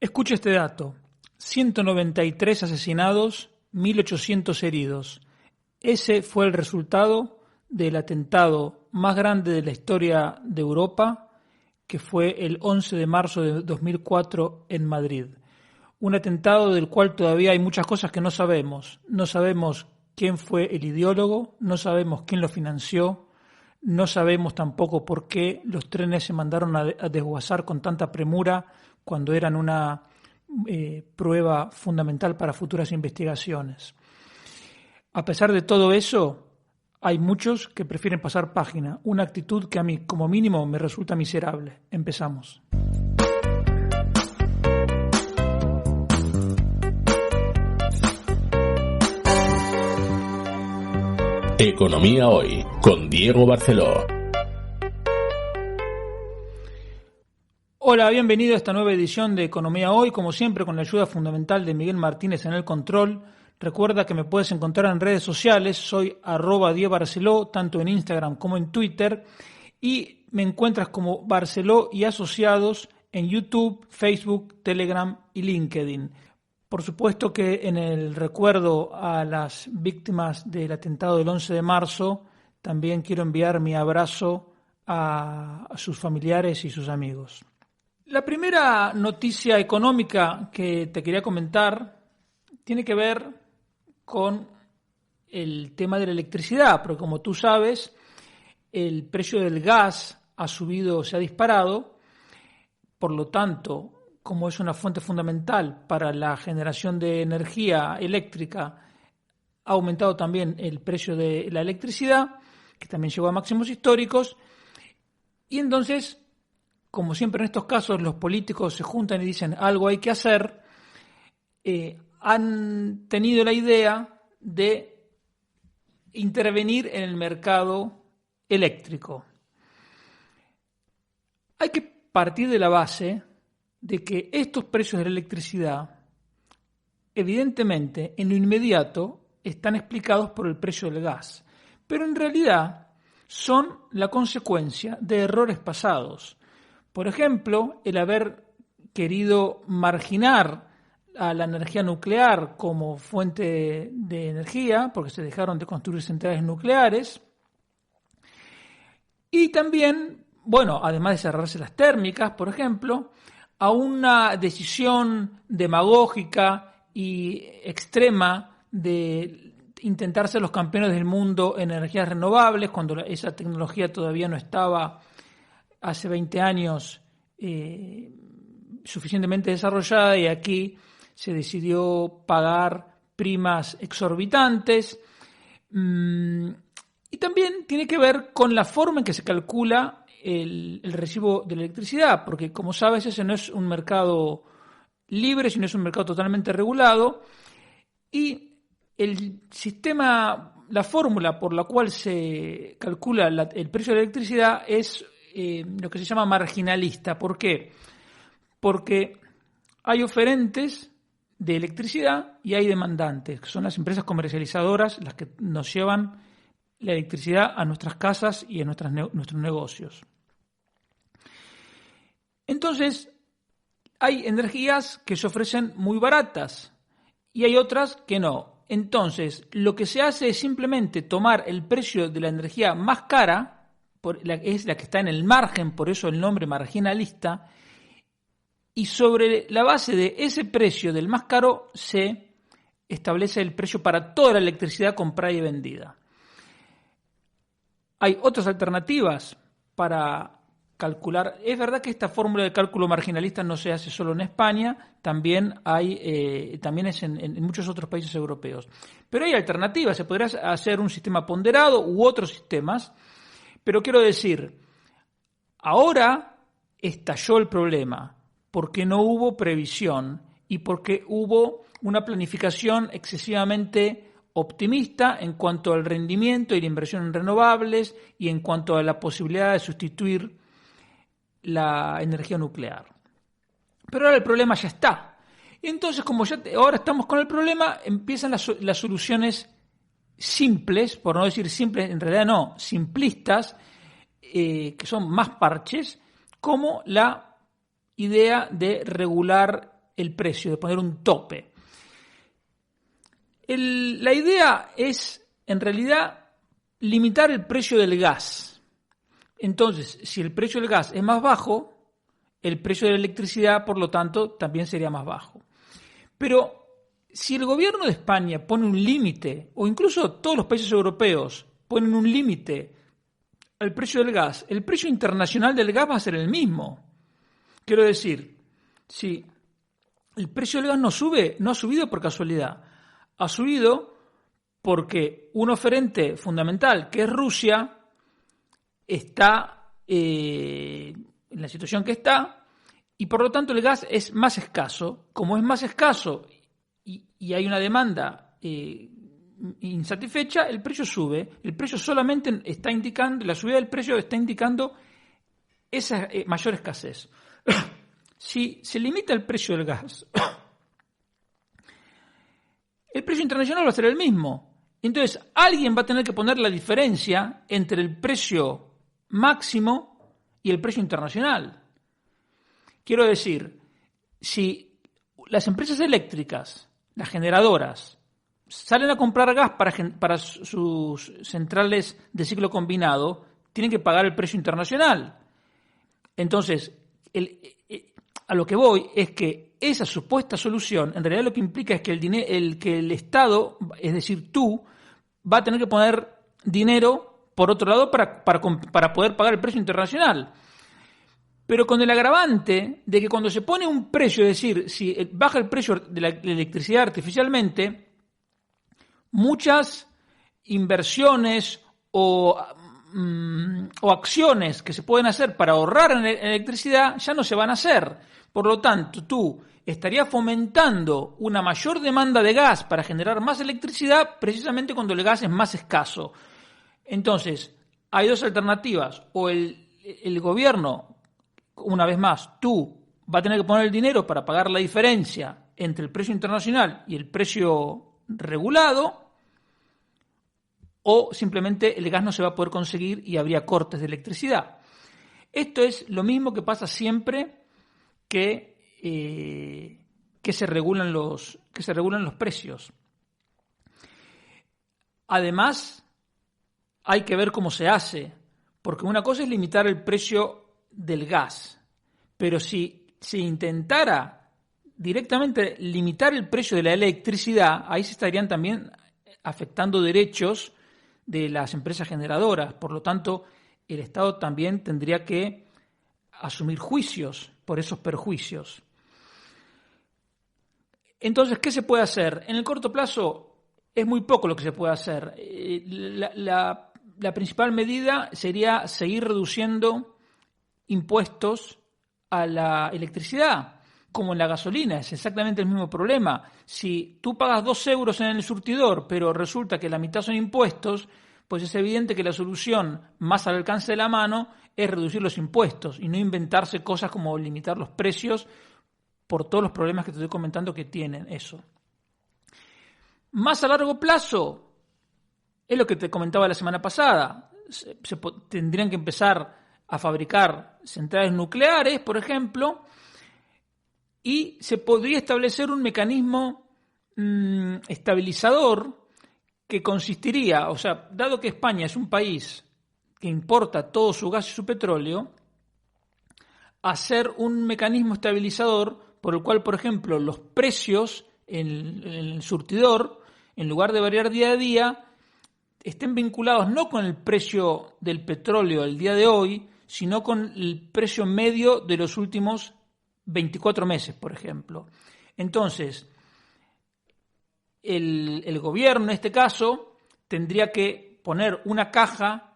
Escuche este dato: 193 asesinados, 1.800 heridos. Ese fue el resultado del atentado más grande de la historia de Europa, que fue el 11 de marzo de 2004 en Madrid. Un atentado del cual todavía hay muchas cosas que no sabemos. No sabemos quién fue el ideólogo, no sabemos quién lo financió, no sabemos tampoco por qué los trenes se mandaron a desguazar con tanta premura cuando eran una prueba fundamental para futuras investigaciones. A pesar de todo eso, hay muchos que prefieren pasar página, una actitud que a mí, como mínimo, me resulta miserable. Empezamos. Economía Hoy, con Diego Barceló. Hola, bienvenido a esta nueva edición de Economía Hoy, como siempre con la ayuda fundamental de Miguel Martínez en el control. Recuerda que me puedes encontrar en redes sociales, soy @DiegoBarceló, tanto en Instagram como en Twitter, y me encuentras como Barceló y Asociados en YouTube, Facebook, Telegram y LinkedIn. Por supuesto que en el recuerdo a las víctimas del atentado del 11 de marzo, también quiero enviar mi abrazo a sus familiares y sus amigos. La primera noticia económica que te quería comentar tiene que ver con el tema de la electricidad, porque como tú sabes, el precio del gas ha subido, se ha disparado, por lo tanto, como es una fuente fundamental para la generación de energía eléctrica, ha aumentado también el precio de la electricidad, que también llegó a máximos históricos, y entonces, como siempre en estos casos, los políticos se juntan y dicen algo hay que hacer, han tenido la idea de intervenir en el mercado eléctrico. Hay que partir de la base de que estos precios de la electricidad, evidentemente, en lo inmediato, están explicados por el precio del gas, pero en realidad son la consecuencia de errores pasados. Por ejemplo, el haber querido marginar a la energía nuclear como fuente de energía, porque se dejaron de construir centrales nucleares, y también, además de cerrarse las térmicas, por ejemplo, a una decisión demagógica y extrema de intentar ser los campeones del mundo en energías renovables, cuando esa tecnología todavía no estaba hace 20 años suficientemente desarrollada, y aquí se decidió pagar primas exorbitantes. Y también tiene que ver con la forma en que se calcula el recibo de la electricidad, porque como sabes ese no es un mercado libre, sino es un mercado totalmente regulado, y el sistema, la fórmula por la cual se calcula el precio de la electricidad es lo que se llama marginalista. ¿Por qué? Porque hay oferentes de electricidad y hay demandantes, que son las empresas comercializadoras las que nos llevan la electricidad a nuestras casas y a nuestros negocios. Entonces, hay energías que se ofrecen muy baratas y hay otras que no. Entonces, lo que se hace es simplemente tomar el precio de la energía más cara, es la que está en el margen, por eso el nombre marginalista, y sobre la base de ese precio del más caro se establece el precio para toda la electricidad comprada y vendida. Hay otras alternativas para calcular. Es verdad que esta fórmula de cálculo marginalista no se hace solo en España, también es en muchos otros países europeos. Pero hay alternativas, se podría hacer un sistema ponderado u otros sistemas, pero quiero decir, ahora estalló el problema, porque no hubo previsión y porque hubo una planificación excesivamente optimista en cuanto al rendimiento y la inversión en renovables y en cuanto a la posibilidad de sustituir la energía nuclear. Pero ahora el problema ya está. Y entonces, como ahora estamos con el problema, empiezan las soluciones simples, por no decir simples, en realidad no, simplistas, que son más parches, como la idea de regular el precio, de poner un tope. La idea es, en realidad, limitar el precio del gas. Entonces, si el precio del gas es más bajo, el precio de la electricidad, por lo tanto, también sería más bajo. Pero si el gobierno de España pone un límite, o incluso todos los países europeos ponen un límite al precio del gas, el precio internacional del gas va a ser el mismo. Quiero decir, si el precio del gas no sube, no ha subido por casualidad, ha subido porque un oferente fundamental, que es Rusia, está en la situación que está, y por lo tanto el gas es más escaso. Como es más escaso y hay una demanda insatisfecha, el precio sube. El precio solamente está indicando, la subida del precio está indicando esa mayor escasez. Si se limita el precio del gas, el precio internacional va a ser el mismo. Entonces, alguien va a tener que poner la diferencia entre el precio máximo y el precio internacional. Quiero decir, si las empresas eléctricas, las generadoras, salen a comprar gas para sus centrales de ciclo combinado, tienen que pagar el precio internacional. Entonces, a lo que voy es que esa supuesta solución, en realidad lo que implica es que el Estado, es decir, tú, va a tener que poner dinero por otro lado para poder pagar el precio internacional. Pero con el agravante de que cuando se pone un precio, es decir, si baja el precio de la electricidad artificialmente, muchas inversiones o acciones que se pueden hacer para ahorrar en electricidad ya no se van a hacer. Por lo tanto, tú estarías fomentando una mayor demanda de gas para generar más electricidad precisamente cuando el gas es más escaso. Entonces, hay dos alternativas. O el gobierno, una vez más, tú vas a tener que poner el dinero para pagar la diferencia entre el precio internacional y el precio regulado, o simplemente el gas no se va a poder conseguir y habría cortes de electricidad. Esto es lo mismo que pasa siempre que se regulan los precios. Además, hay que ver cómo se hace, porque una cosa es limitar el precio del gas, pero si se intentara directamente limitar el precio de la electricidad, ahí se estarían también afectando derechos de las empresas generadoras. Por lo tanto, el Estado también tendría que asumir juicios por esos perjuicios. Entonces, ¿qué se puede hacer? En el corto plazo es muy poco lo que se puede hacer. La principal medida sería seguir reduciendo impuestos a la electricidad, como en la gasolina. Es exactamente el mismo problema. Si tú pagas 2 euros en el surtidor, pero resulta que la mitad son impuestos, pues es evidente que la solución más al alcance de la mano es reducir los impuestos y no inventarse cosas como limitar los precios por todos los problemas que te estoy comentando que tienen eso. Más a largo plazo, es lo que te comentaba la semana pasada. Tendrían que empezar a fabricar centrales nucleares, por ejemplo, y se podría establecer un mecanismo estabilizador que consistiría, o sea, dado que España es un país que importa todo su gas y su petróleo, hacer un mecanismo estabilizador por el cual, por ejemplo, los precios en el surtidor, en lugar de variar día a día, estén vinculados no con el precio del petróleo del día de hoy, sino con el precio medio de los últimos 24 meses, por ejemplo. Entonces, el gobierno, en este caso, tendría que poner una caja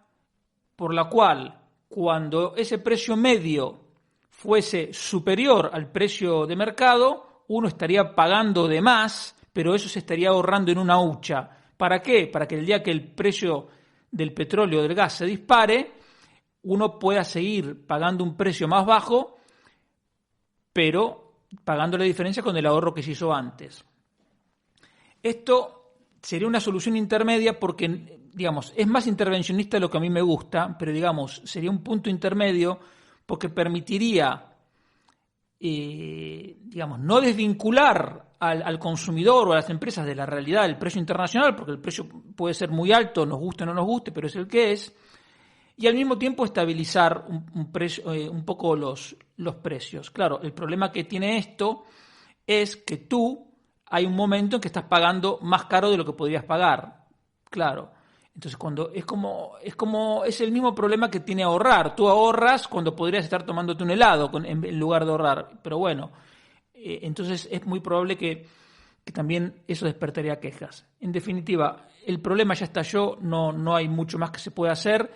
por la cual, cuando ese precio medio fuese superior al precio de mercado, uno estaría pagando de más, pero eso se estaría ahorrando en una hucha. ¿Para qué? Para que el día que el precio del petróleo o del gas se dispare, uno pueda seguir pagando un precio más bajo, pero pagando la diferencia con el ahorro que se hizo antes. Esto sería una solución intermedia porque, digamos, es más intervencionista de lo que a mí me gusta, pero, digamos, sería un punto intermedio porque permitiría digamos, no desvincular al consumidor o a las empresas de la realidad del precio internacional, porque el precio puede ser muy alto, nos guste o no nos guste, pero es el que es, y al mismo tiempo estabilizar un poco los precios. Claro, el problema que tiene esto es que hay un momento en que estás pagando más caro de lo que podrías pagar. Claro. Entonces, cuando es el mismo problema que tiene ahorrar. Tú ahorras cuando podrías estar tomándote un helado en lugar de ahorrar. Pero bueno, entonces es muy probable que también eso despertaría quejas. En definitiva, el problema ya estalló, no hay mucho más que se pueda hacer,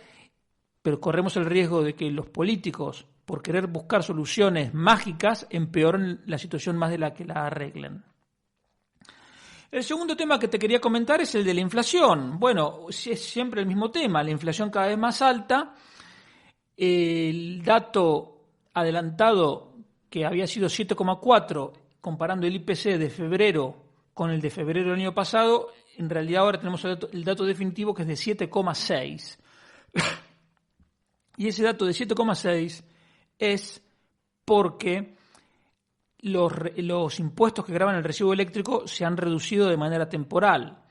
pero corremos el riesgo de que los políticos, por querer buscar soluciones mágicas, empeoren la situación más de la que la arreglen. El segundo tema que te quería comentar es el de la inflación. Bueno, es siempre el mismo tema, la inflación cada vez más alta. El dato adelantado que había sido 7,4, comparando el IPC de febrero con el de febrero del año pasado, en realidad ahora tenemos el dato definitivo que es de 7,6. Y ese dato de 7,6 es porque los impuestos que gravan el recibo eléctrico se han reducido de manera temporal.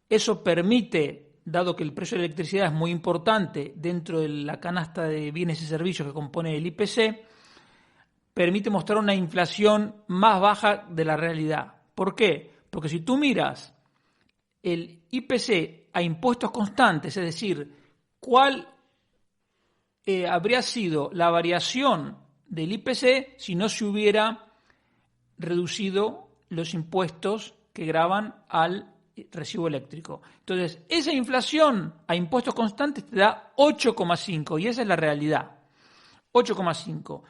Eso permite, dado que el precio de la electricidad es muy importante dentro de la canasta de bienes y servicios que compone el IPC, permite mostrar una inflación más baja de la realidad. ¿Por qué? Porque si tú miras el IPC a impuestos constantes, es decir, cuál habría sido la variación del IPC si no se hubiera reducido los impuestos que gravan al recibo eléctrico. Entonces, esa inflación a impuestos constantes te da 8,5 y esa es la realidad. 8,5.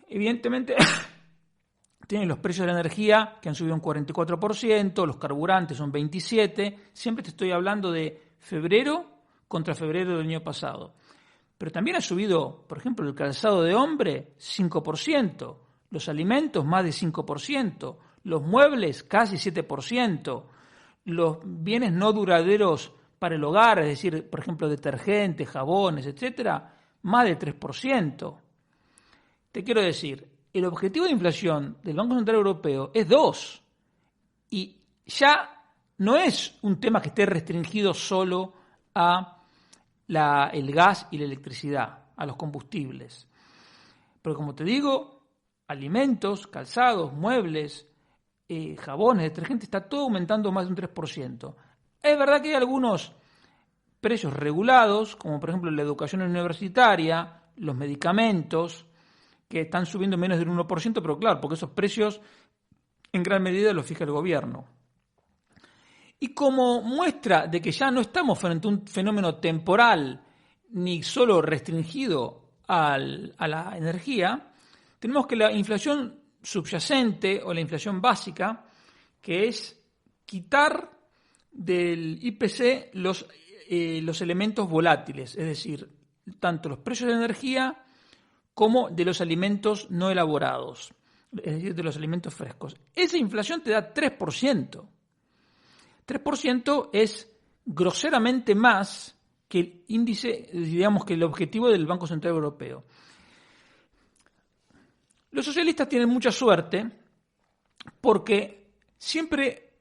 Evidentemente, tienen los precios de la energía que han subido un 44%, los carburantes son 27%. Siempre te estoy hablando de febrero contra febrero del año pasado. Pero también ha subido, por ejemplo, el calzado de hombre 5%, los alimentos más de 5%, los muebles casi 7%, los bienes no duraderos para el hogar, es decir, por ejemplo, detergentes, jabones, etcétera, más de 3%. Te quiero decir, el objetivo de inflación del Banco Central Europeo es 2 y ya no es un tema que esté restringido solo a el gas y la electricidad, a los combustibles. Pero como te digo, alimentos, calzados, muebles, jabones, detergentes, está todo aumentando más de un 3%. Es verdad que hay algunos precios regulados, como por ejemplo la educación universitaria, los medicamentos, que están subiendo menos del 1%, pero claro, porque esos precios en gran medida los fija el gobierno. Y como muestra de que ya no estamos frente a un fenómeno temporal ni solo restringido a la energía, tenemos que la inflación subyacente o la inflación básica, que es quitar del IPC los elementos volátiles, es decir, tanto los precios de la energía como de los alimentos no elaborados, es decir, de los alimentos frescos. Esa inflación te da 3%. 3% es groseramente más que el índice, digamos que el objetivo del Banco Central Europeo. Los socialistas tienen mucha suerte porque siempre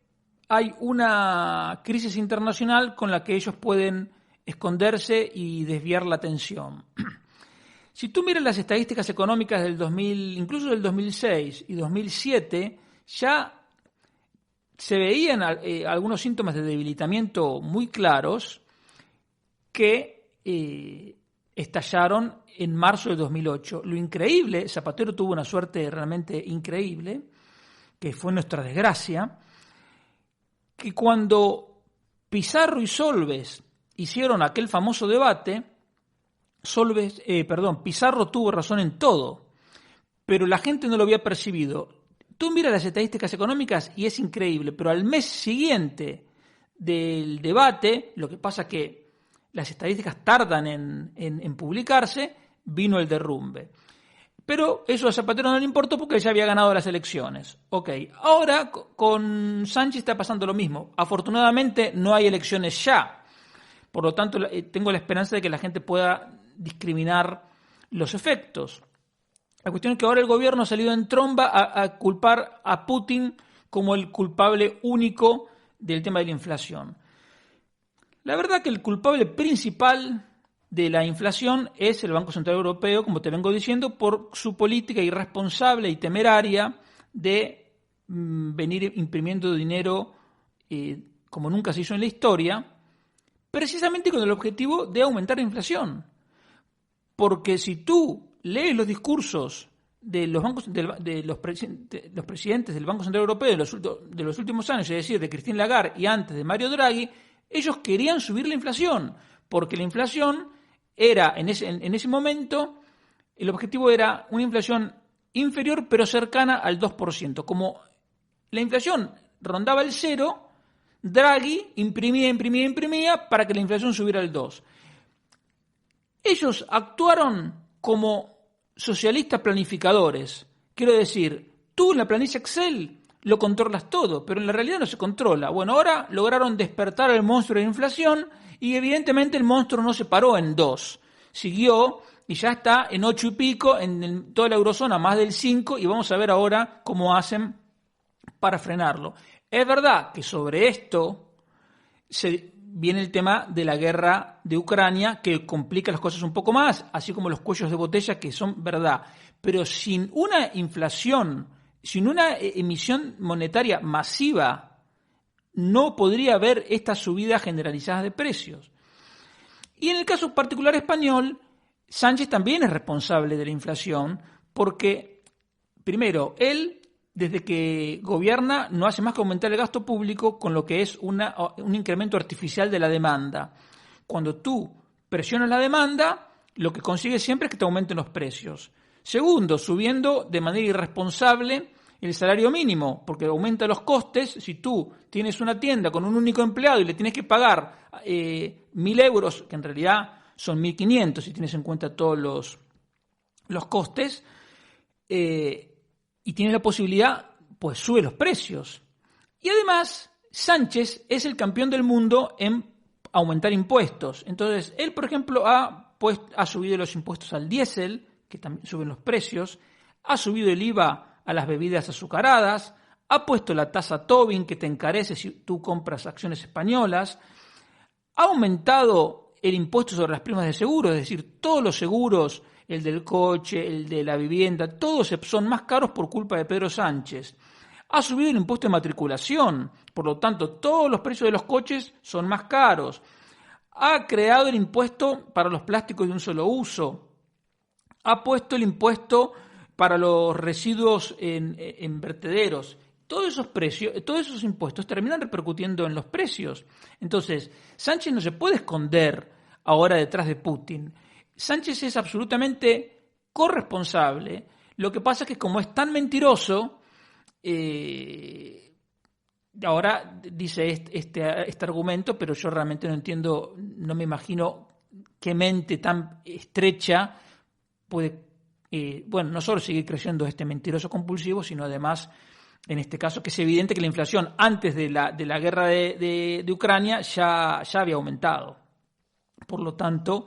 hay una crisis internacional con la que ellos pueden esconderse y desviar la atención. Si tú miras las estadísticas económicas del 2000, incluso del 2006 y 2007, ya se veían algunos síntomas de debilitamiento muy claros que estallaron en marzo de 2008. Lo increíble, Zapatero tuvo una suerte realmente increíble, que fue nuestra desgracia, que cuando Pizarro y Solbes hicieron aquel famoso debate, Pizarro tuvo razón en todo, pero la gente no lo había percibido. Tú miras las estadísticas económicas y es increíble, pero al mes siguiente del debate, lo que pasa es que las estadísticas tardan en publicarse, vino el derrumbe. Pero eso a Zapatero no le importó porque ya había ganado las elecciones. Ok, ahora con Sánchez está pasando lo mismo. Afortunadamente no hay elecciones ya. Por lo tanto, tengo la esperanza de que la gente pueda discriminar los efectos. La cuestión es que ahora el gobierno ha salido en tromba a culpar a Putin como el culpable único del tema de la inflación. La verdad que el culpable principal de la inflación es el Banco Central Europeo, como te vengo diciendo, por su política irresponsable y temeraria de venir imprimiendo dinero como nunca se hizo en la historia, precisamente con el objetivo de aumentar la inflación. Porque si tú lees los discursos de los presidentes del Banco Central Europeo de los últimos años, es decir, de Christine Lagarde y antes de Mario Draghi, ellos querían subir la inflación, porque la inflación era, en ese momento, el objetivo era una inflación inferior pero cercana al 2%. Como la inflación rondaba el 0, Draghi imprimía para que la inflación subiera al 2%. Ellos actuaron como socialistas planificadores. Quiero decir, tú en la planilla Excel lo controlas todo, pero en la realidad no se controla. Bueno, ahora lograron despertar al monstruo de la inflación y evidentemente el monstruo no se paró en 2. Siguió y ya está en 8 y pico, en toda la eurozona más del 5, y vamos a ver ahora cómo hacen para frenarlo. Es verdad que sobre esto viene el tema de la guerra de Ucrania, que complica las cosas un poco más, así como los cuellos de botella que son verdad. Pero sin una inflación, sin una emisión monetaria masiva, no podría haber esta subida generalizada de precios. Y en el caso particular español, Sánchez también es responsable de la inflación, porque, primero, él, desde que gobierna, no hace más que aumentar el gasto público, con lo que es un incremento artificial de la demanda. Cuando tú presionas la demanda, lo que consigues siempre es que te aumenten los precios. Segundo, subiendo de manera irresponsable el salario mínimo, porque aumenta los costes. Si tú tienes una tienda con un único empleado y le tienes que pagar 1.000 euros, que en realidad son 1.500 si tienes en cuenta todos los costes, y tienes la posibilidad, pues sube los precios. Y además, Sánchez es el campeón del mundo en aumentar impuestos. Entonces, él, por ejemplo, ha subido los impuestos al diésel, que también suben los precios, ha subido el IVA a las bebidas azucaradas, ha puesto la tasa Tobin, que te encarece si tú compras acciones españolas, ha aumentado el impuesto sobre las primas de seguro, es decir, todos los seguros, el del coche, el de la vivienda, todos son más caros por culpa de Pedro Sánchez. Ha subido el impuesto de matriculación, por lo tanto, todos los precios de los coches son más caros. Ha creado el impuesto para los plásticos de un solo uso. Ha puesto el impuesto para los residuos en vertederos. Todos esos impuestos terminan repercutiendo en los precios. Entonces, Sánchez no se puede esconder ahora detrás de Putin. Sánchez es absolutamente corresponsable. Lo que pasa es que como es tan mentiroso, ahora dice este argumento, pero yo realmente no entiendo, no me imagino qué mente tan estrecha puede, no solo seguir creciendo este mentiroso compulsivo, sino además, en este caso, que es evidente que la inflación antes de la guerra de Ucrania ya había aumentado. Por lo tanto,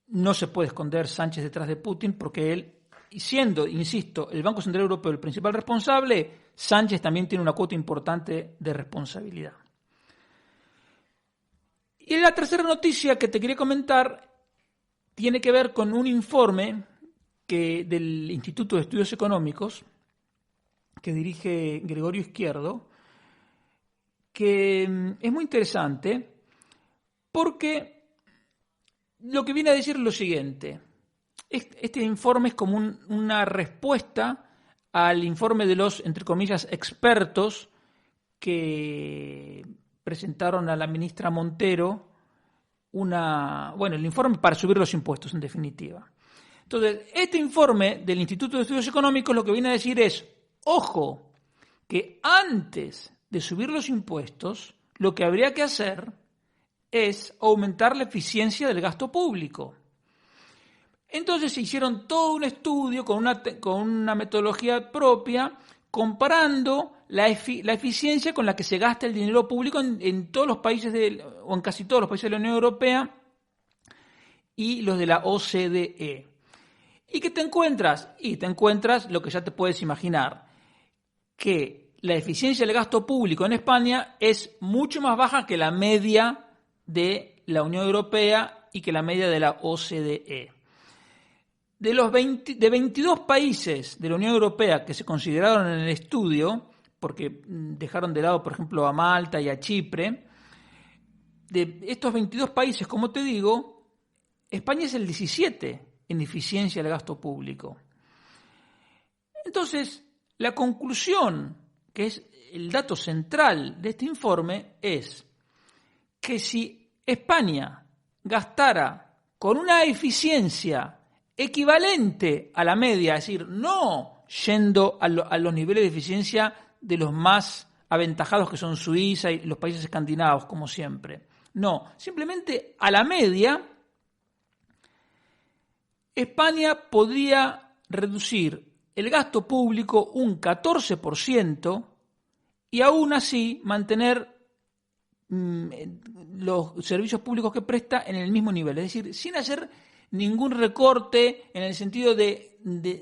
no se puede esconder Sánchez detrás de Putin, porque él, siendo, insisto, el Banco Central Europeo el principal responsable, Sánchez también tiene una cuota importante de responsabilidad. Y la tercera noticia que te quería comentar tiene que ver con un informe del Instituto de Estudios Económicos que dirige Gregorio Izquierdo, que es muy interesante porque lo que viene a decir es lo siguiente. Este informe es como una respuesta al informe de los, entre comillas, expertos que presentaron a la ministra Montero el informe para subir los impuestos, en definitiva. Entonces, este informe del Instituto de Estudios Económicos lo que viene a decir es, ojo, que antes de subir los impuestos, lo que habría que hacer es aumentar la eficiencia del gasto público. Entonces se hicieron todo un estudio con una metodología propia, comparando la eficiencia con la que se gasta el dinero público en todos los países o en casi todos los países de la Unión Europea y los de la OCDE. ¿Y qué te encuentras? Y te encuentras lo que ya te puedes imaginar, que la eficiencia del gasto público en España es mucho más baja que la media de la Unión Europea y que la media de la OCDE. De 22 países de la Unión Europea que se consideraron en el estudio, porque dejaron de lado, por ejemplo, a Malta y a Chipre, de estos 22 países, como te digo, España es el 17 en eficiencia del gasto público. Entonces, la conclusión, que es el dato central de este informe, es que si España gastara con una eficiencia equivalente a la media, es decir, no yendo a los niveles de eficiencia de los más aventajados que son Suiza y los países escandinavos, como siempre. No, simplemente a la media, España podría reducir el gasto público un 14% y aún así mantener los servicios públicos que presta en el mismo nivel, es decir, sin hacer ningún recorte en el sentido de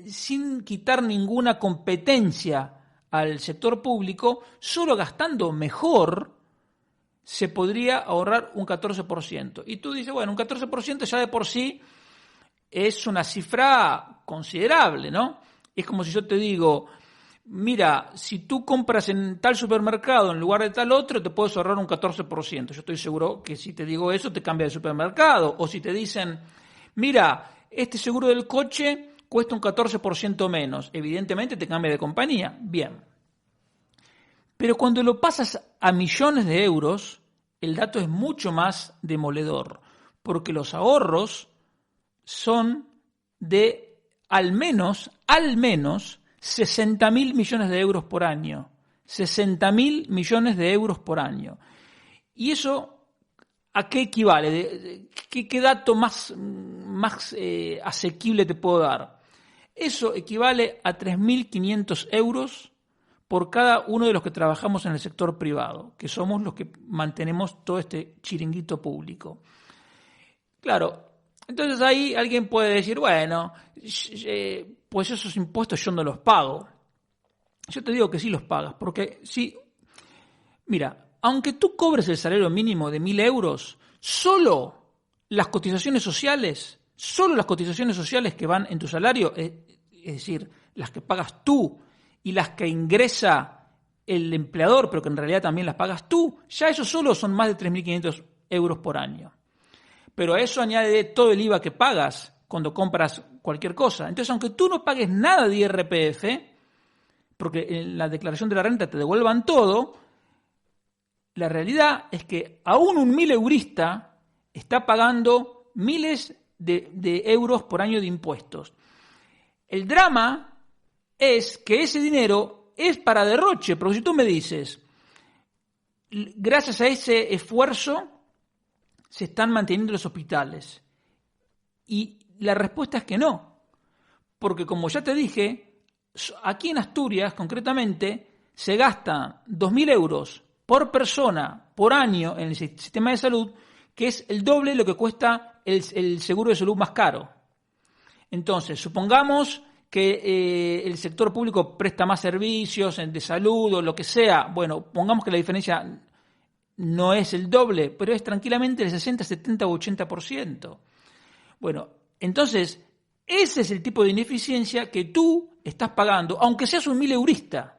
sin quitar ninguna competencia al sector público, solo gastando mejor se podría ahorrar un 14%. Y tú dices, bueno, un 14% ya de por sí es una cifra considerable, ¿no? Es como si yo te digo, mira, si tú compras en tal supermercado en lugar de tal otro, te puedes ahorrar un 14%. Yo estoy seguro que si te digo eso, te cambia de supermercado. O si te dicen, mira, este seguro del coche cuesta un 14% menos. Evidentemente te cambia de compañía. Bien. Pero cuando lo pasas a millones de euros, el dato es mucho más demoledor, porque los ahorros son de al menos 60.000 millones de euros por año. 60.000 millones de euros por año. ¿Y eso a qué equivale? ¿Qué dato más asequible te puedo dar? Eso equivale a 3.500 euros por cada uno de los que trabajamos en el sector privado, que somos los que mantenemos todo este chiringuito público. Claro, entonces ahí alguien puede decir, bueno, pues esos impuestos yo no los pago. Yo te digo que sí los pagas, porque sí, mira, aunque tú cobres el salario mínimo de 1.000 euros, solo las cotizaciones sociales que van en tu salario, es decir, las que pagas tú y las que ingresa el empleador, pero que en realidad también las pagas tú, ya eso solo son más de 3.500 euros por año. Pero a eso añade todo el IVA que pagas cuando compras cualquier cosa. Entonces, aunque tú no pagues nada de IRPF, porque en la declaración de la renta te devuelvan todo, la realidad es que aún un 1.000eurista está pagando miles de euros por año de impuestos. El drama es que ese dinero es para derroche, porque si tú me dices, gracias a ese esfuerzo se están manteniendo los hospitales. Y la respuesta es que no, porque como ya te dije, aquí en Asturias concretamente se gastan 2.000 euros por persona por año en el sistema de salud, que es el doble de lo que cuesta el seguro de salud más caro. Entonces, supongamos que el sector público presta más servicios de salud o lo que sea. Bueno, pongamos que la diferencia no es el doble, pero es tranquilamente el 60, 70 o 80%. Bueno, entonces, ese es el tipo de ineficiencia que tú estás pagando, aunque seas un 1.000eurista.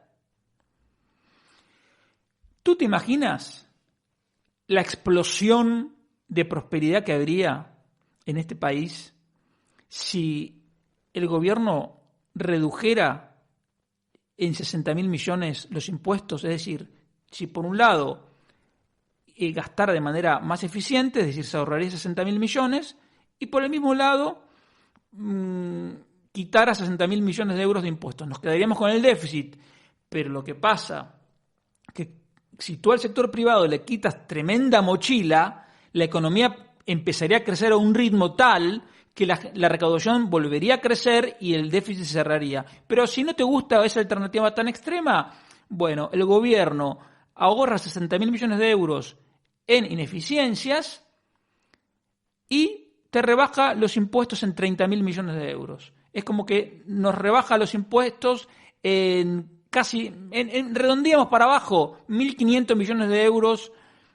¿Tú te imaginas la explosión de prosperidad que habría en este país si el gobierno redujera en 60.000 millones los impuestos? Es decir, si por un lado gastara de manera más eficiente, es decir, se ahorraría 60.000 millones, y por el mismo lado quitara 60.000 millones de euros de impuestos. Nos quedaríamos con el déficit, pero lo que pasa que si tú al sector privado le quitas tremenda mochila, la economía empezaría a crecer a un ritmo tal que la recaudación volvería a crecer y el déficit se cerraría. Pero si no te gusta esa alternativa tan extrema, bueno, el gobierno ahorra 60.000 millones de euros en ineficiencias y te rebaja los impuestos en 30.000 millones de euros. Es como que nos rebaja los impuestos redondeamos para abajo, 1.500 millones de euros,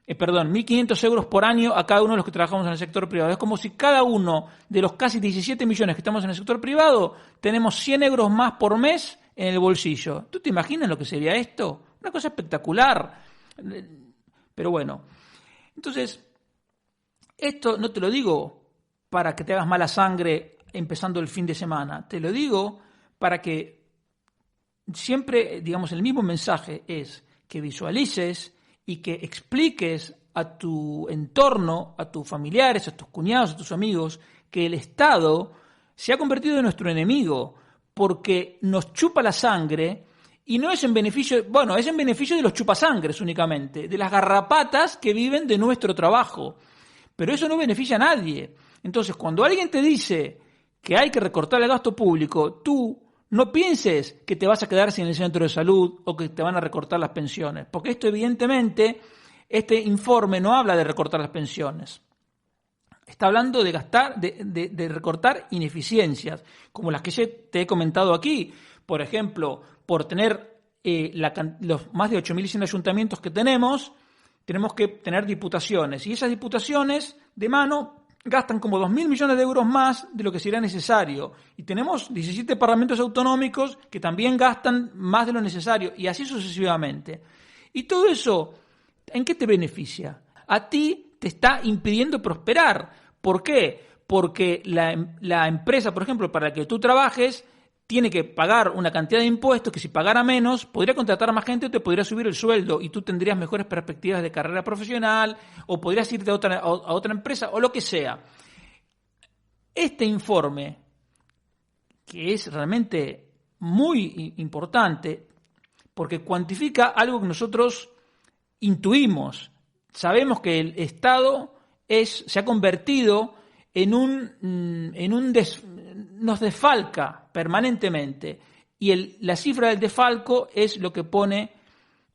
1.500 euros por año a cada uno de los que trabajamos en el sector privado. Es como si cada uno de los casi 17 millones que estamos en el sector privado tenemos 100 euros más por mes en el bolsillo. ¿Tú te imaginas lo que sería esto? Una cosa espectacular. Pero bueno, entonces, esto no te lo digo para que te hagas mala sangre empezando el fin de semana. Te lo digo para que siempre, digamos, el mismo mensaje es que visualices y que expliques a tu entorno, a tus familiares, a tus cuñados, a tus amigos, que el Estado se ha convertido en nuestro enemigo porque nos chupa la sangre y no es en beneficio, bueno, es en beneficio de los chupasangres únicamente, de las garrapatas que viven de nuestro trabajo. Pero eso no beneficia a nadie. Entonces, cuando alguien te dice que hay que recortar el gasto público, tú no pienses que te vas a quedar sin el centro de salud o que te van a recortar las pensiones, porque esto evidentemente, este informe no habla de recortar las pensiones. Está hablando de gastar, de recortar ineficiencias, como las que te he comentado aquí. Por ejemplo, por tener los más de 8.100 ayuntamientos que tenemos que tener diputaciones. Y esas diputaciones de mano gastan como 2.000 millones de euros más de lo que sería necesario. Y tenemos 17 parlamentos autonómicos que también gastan más de lo necesario, y así sucesivamente. Y todo eso, ¿en qué te beneficia? A ti te está impidiendo prosperar. ¿Por qué? Porque la empresa, por ejemplo, para la que tú trabajes, tiene que pagar una cantidad de impuestos que si pagara menos, podría contratar a más gente o te podría subir el sueldo y tú tendrías mejores perspectivas de carrera profesional o podrías irte a otra empresa o lo que sea. Este informe, que es realmente muy importante porque cuantifica algo que nosotros intuimos, sabemos que el Estado se ha convertido nos desfalca permanentemente y la cifra del desfalco es lo que pone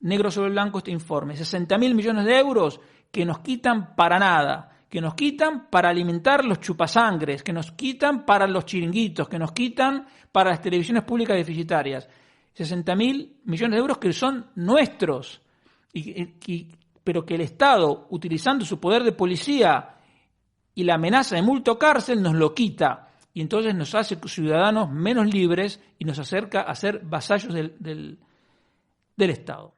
negro sobre blanco este informe, 60.000 millones de euros que nos quitan para nada, que nos quitan para alimentar los chupasangres, que nos quitan para los chiringuitos, que nos quitan para las televisiones públicas deficitarias. 60.000 millones de euros que son nuestros, pero que el Estado, utilizando su poder de policía y la amenaza de multa o cárcel, nos lo quita. Y entonces nos hace ciudadanos menos libres y nos acerca a ser vasallos del Estado.